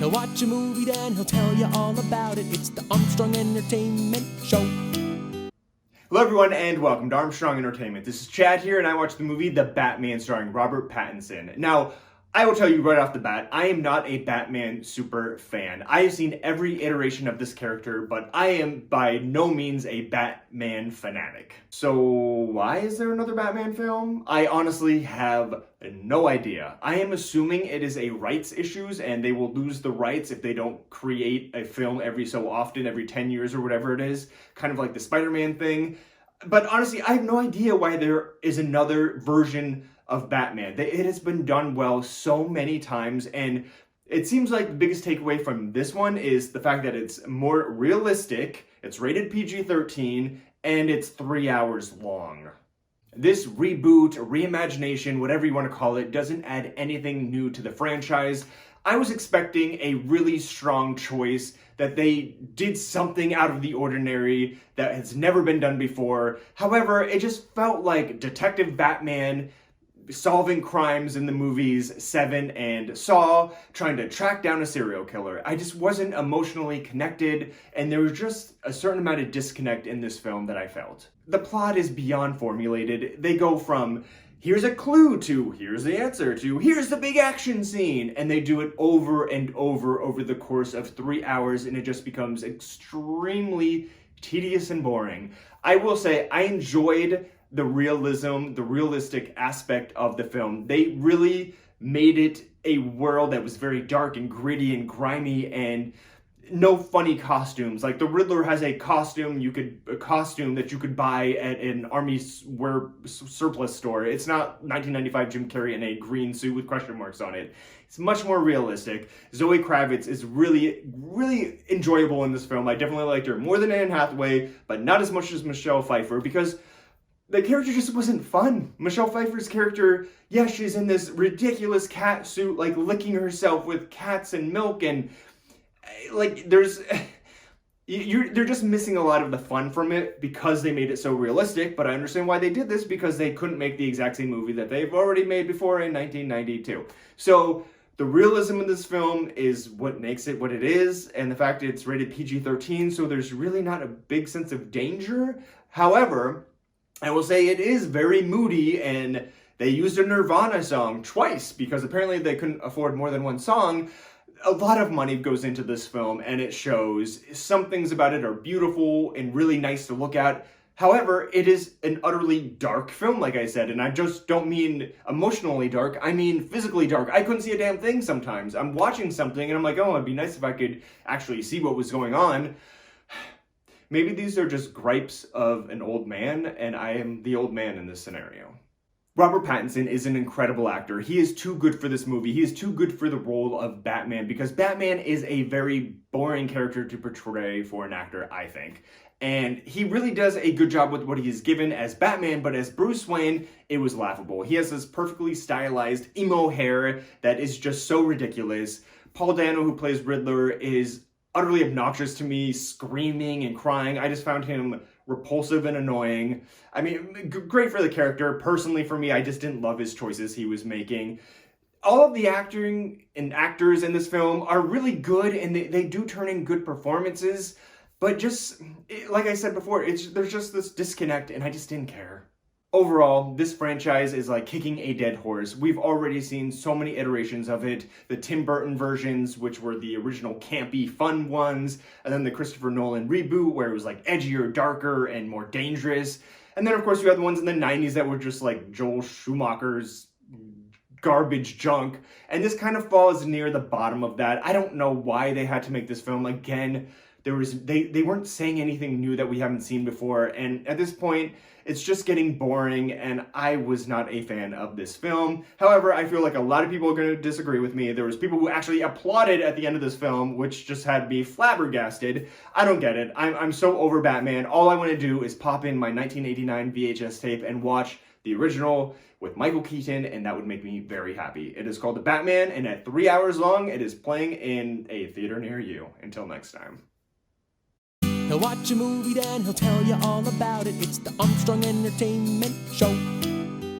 He'll watch a movie, then he'll tell you all about it. It's the Armstrong Entertainment Show. Hello everyone and welcome to Armstrong Entertainment. This is Chad here and I watched the movie The Batman starring Robert Pattinson. Now, I will tell you right off the bat, I am not a Batman super fan. I have seen every iteration of this character, but I am by no means a Batman fanatic. So why is there another Batman film? I honestly have no idea. I am assuming it is a rights issues and they will lose the rights if they don't create a film every so often, every 10 years or whatever it is, kind of like the Spider-Man thing. But honestly, I have no idea why there is another version of Batman. It has been done well so many times, and it seems like the biggest takeaway from this one is the fact that it's more realistic, it's rated PG-13, and it's 3 hours long. This reboot, reimagination, whatever you want to call it, doesn't add anything new to the franchise. I was expecting a really strong choice, that they did something out of the ordinary that has never been done before. However, it just felt like Detective Batman solving crimes in the movies Seven and Saw, trying to track down a serial killer. I just wasn't emotionally connected, and there was just a certain amount of disconnect in this film that I felt. The plot is beyond formulated. They go from here's a clue to here's the answer to here's the big action scene, and they do it over and over the course of 3 hours, and it just becomes extremely tedious and boring. I will say I enjoyed the realism, the realistic aspect of the film. They really made it a world that was very dark and gritty and grimy, and no funny costumes. Like the Riddler has a costume that you could buy at an army surplus store. It's not 1995 Jim Carrey in a green suit with question marks on it. It's much more realistic. Zoe Kravitz is really enjoyable in this film. I definitely liked her more than Anne Hathaway, but not as much as Michelle Pfeiffer, because the character just wasn't fun. Michelle Pfeiffer's character, yeah, she's in this ridiculous cat suit, like licking herself with cats and milk, and like they're just missing a lot of the fun from it because they made it so realistic. But I understand why they did this, because they couldn't make the exact same movie that they've already made before in 1992. So the realism in this film is what makes it what it is, and the fact it's rated PG-13, so there's really not a big sense of danger. However, I will say it is very moody, and they used a Nirvana song twice because apparently they couldn't afford more than one song. A lot of money goes into this film, and it shows. Some things about it are beautiful and really nice to look at. However, it is an utterly dark film, like I said, and I just don't mean emotionally dark, I mean physically dark. I couldn't see a damn thing sometimes. I'm watching something and I'm like, oh, it'd be nice if I could actually see what was going on. Maybe these are just gripes of an old man, and I am the old man in this scenario. Robert Pattinson is an incredible actor. He is too good for this movie. He is too good for the role of Batman, because Batman is a very boring character to portray for an actor, I think. And he really does a good job with what he is given as Batman, but as Bruce Wayne, it was laughable. He has this perfectly stylized emo hair that is just so ridiculous. Paul Dano, who plays Riddler, is utterly obnoxious to me, screaming and crying. I just found him repulsive and annoying. I mean, great for the character. Personally, for me, I just didn't love his choices he was making. All of the acting and actors in this film are really good, and they do turn in good performances, but just, like I said before, there's just this disconnect, and I just didn't care. Overall, this franchise is like kicking a dead horse. We've already seen so many iterations of it. The Tim Burton versions, which were the original campy, fun ones, and then the Christopher Nolan reboot, where it was like edgier, darker, and more dangerous. And then, of course, you had the ones in the 90s that were just like Joel Schumacher's garbage junk. And this kind of falls near the bottom of that. I don't know why they had to make this film. Again, they weren't saying anything new that we haven't seen before, and at this point it's just getting boring, and I was not a fan of this film. However, I feel like a lot of people are going to disagree with me. There was people who actually applauded at the end of this film, which just had me flabbergasted. I don't get it. I'm so over Batman. All I want to do is pop in my 1989 VHS tape and watch the original with Michael Keaton, and that would make me very happy. It is called The Batman, and at 3 hours long, it is playing in a theater near you. Until next time. He'll watch a movie, then he'll tell you all about it. It's the Armstrong Entertainment Show.